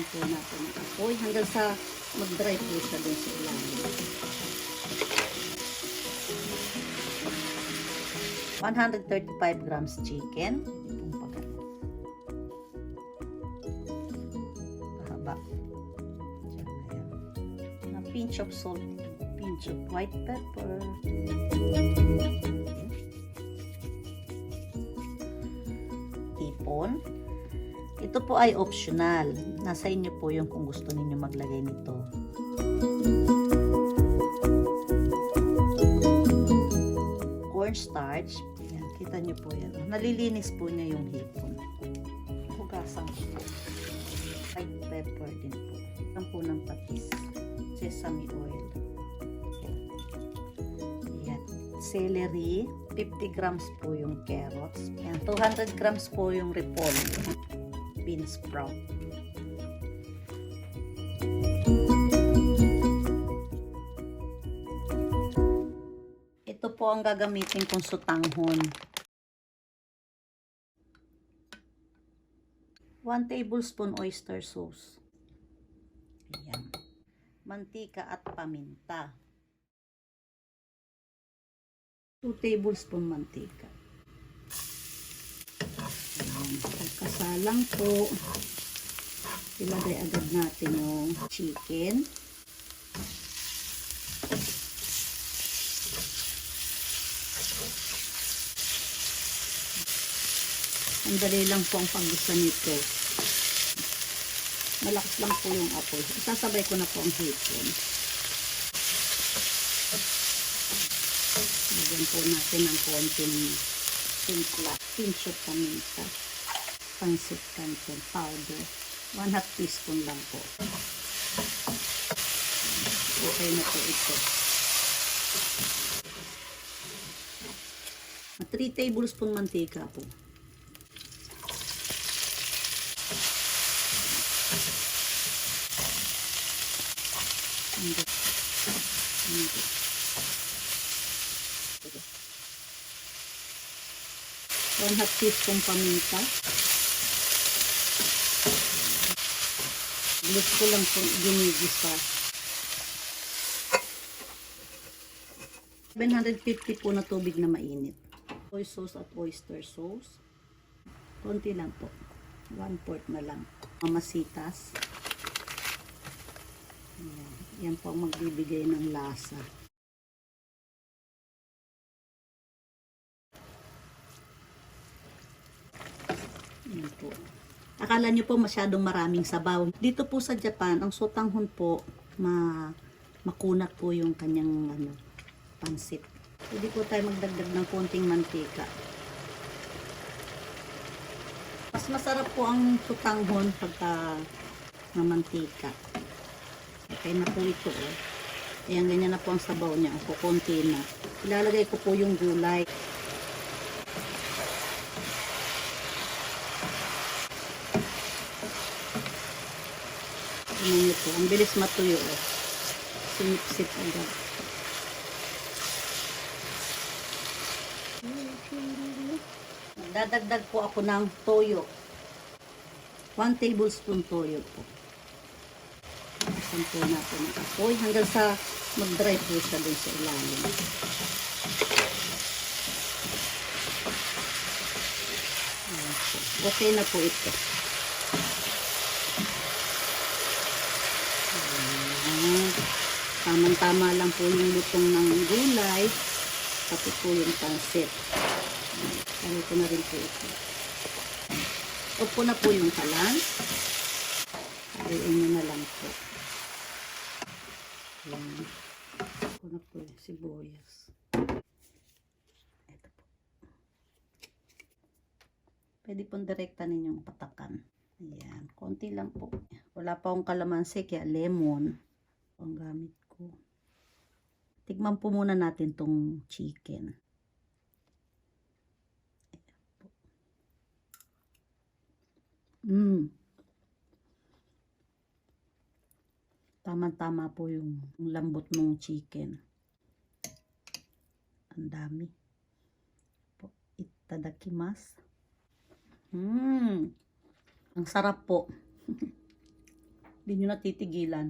Lagyan po natin ng apoy hanggang sa mag-dry po siya dun sa ilalim. 135 grams chicken. Pahaba. A pinch of salt, pinch of white pepper. Tipon. Ito po ay optional. Nasa inyo po yung kung gusto niyo maglagay nito. Cornstarch. Yan, kita niyo po yan. Nalilinis po niya yung hipon. Hugasan po. White pepper din po. Ang po ng patis. Sesame oil. Yan. Celery. 50 grams po yung carrots. Yan. 200 grams po yung repolyo. Bean sprout. Ito po ang gagamitin kong sotanghon. 1 tablespoon oyster sauce. Ayan. Mantika at paminta. 2 tablespoon mantika. Pagkasalang po, ilagay agad natin yung chicken. Ang dali lang po ang paggusa nito. Malakas lang po yung apoy. Isasabay ko na po ang hipon. Lagyan po natin ng konting simpla. Pinch of paminta. Pancit canton powder. 1/2 teaspoon lang po. Okay na po ito. 3 tablespoon mantika po. One half teaspoon paminta. Bilis ko lang po ginigisa. 750 po na tubig na mainit. Soy sauce at oyster sauce. Konti lang po. 1/4 na lang. Sitas. Yan po ang magbibigay ng lasa. Yan po. Akala nyo po masyadong maraming sabaw. Dito po sa Japan, ang sotanghon po, makunat po yung kanyang pancit. Pwede po tayo magdagdag ng konting mantika. Mas masarap po ang sotanghon pagka na mantika. Okay na po ito. Ayan, ganyan na po ang sabaw niya. O, konti na. Ilalagay ko po yung gulay. Tingnan niyo po. Ang bilis matuyo. Sinip-sip agad. Dadagdag po ako ng toyo. 1 tablespoon toyo po. Asan po natin ang apoy hanggang sa mag-dry po siya dun sa ilalim. Okay na po ito. Tamang-tama lang po yung lutong ng gulay. Pati po yung pancit. Ano ko na rin po ito. Upo na po yung kalan. Haluin nyo na lang po. Ayan. Upo na po yung sibuyas. Ito po. Pwede pong direkta ninyong patakan. Ayan. Konti lang po. Wala pa akong kalamansi kaya lemon ang gamit ko. Tikman po muna natin tong chicken. Tama-tama po yung lambot ng chicken. Ang dami. Itadakimasu. Ang sarap po. Hindi nyo natitigilan.